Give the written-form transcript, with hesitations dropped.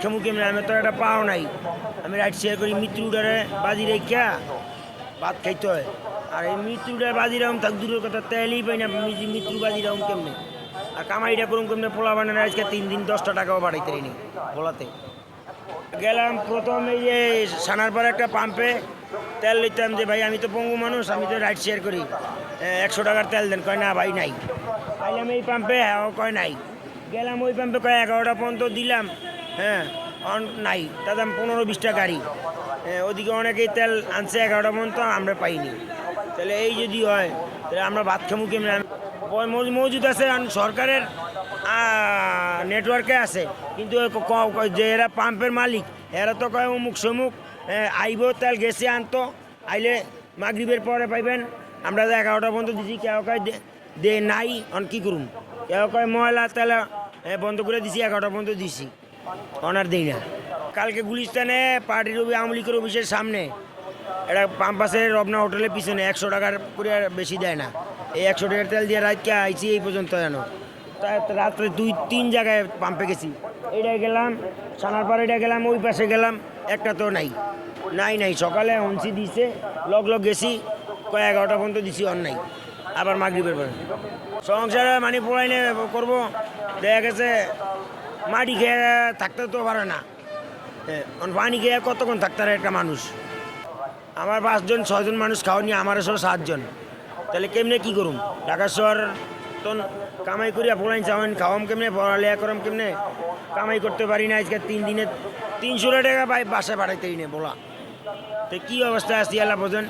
খেমু কেমনে, আমি তো একটা পাও নাই। আমি রাইড শেয়ার করি মৃত্যুটারে বাজি রেখা ভাত খাইতে হয়। আর এই মৃত্যুটার বাজি রাউম থাক দূরের কথা, তেলই পাই না মৃত্যু বাজি রাউম কেমনে। আর কামাইটা করুম কেমনে, পোলা বানানো আজকে 3 দিন 10টা টাকাও বাড়াইতে নি পোলাতে। গেলাম প্রথম এই যে সানার পর একটা পাম্পে তেল নিতাম, যে ভাই আমি তো পঙ্গু মানুষ, আমি তো রাইড শেয়ার করি, 100 টাকার তেল দেন। কয় না ভাই নাই। আইলাম এই পাম্পে, হ্যাঁ কয় নাই। গেলাম ওই পাম্পে, কয় 11টা পর্যন্ত দিলাম, হ্যাঁ নাই। দাদা 15-20টা গাড়ি, ওদিকে অনেকেই তেল আনছে 11টা পর্যন্ত, আমরা পাইনি। তাহলে এই যদি হয় তাহলে আমরা ভাত খামু কেমন? মজুদ আছে সরকারের নেটওয়ার্কে আছে, কিন্তু যে এরা পাম্পের মালিক এরা তো কয় অমুক সমুক আইব, তেল গেছে আনতো, আইলে মাগরিবের পরে পাইবেন। আমরা 11টা পর্যন্ত দিছি, কেউ কয় দে নাই, অন কী করুন। কেউ কয় ময়লা তেল বন্ধ করে দিছি, 11টা পর্যন্ত দিছি, অনার দিই না। কালকে গুলিস্তানে পার্টির আওয়ামী লীগের অফিসের সামনে এটা পাম্প আছে, রবনা হোটেলের পিছনে, 100 টাকার করে বেশি দেয় না। এই 100 টাকার তেল দিয়ে রাতকে আইছি এই পর্যন্ত জানো। রাত্রে 2-3 জায়গায় পাম্পে গেছি, এইটাই গেলাম সানারপাড়, এটা গেলাম, ওই পাশে গেলাম, একটা তো নাই। নাই সকালে হনসি দিছে, লগ গেছি, কয় 11টা পর্যন্ত দিছি, অন নাই। আবার মাগরিবের পরে সংসারে মানে পড়াইলে করবো, দেখা গেছে মাটি খেয়ে থাকতে তো পারে না, পানি খেয়ে কতক্ষণ থাকতে পারে একটা মানুষ। আমার 5-6জন মানুষ খাওয়ানি, আমার সহ 7জন। তাহলে কেমনে কি করুম? ঢাকা শহর তো কামাই করিয়া পোলাইন চাওয়ান, খাওয়াম কেমনে, পড়ালেখা করাম কেমনে? কামাই করতে পারি না, আজকে 3 দিনে 300 টাকা বাসায় বাড়াইতেই নেই বলা। তো কী অবস্থা আসছি আল্লাহ বোঝেন।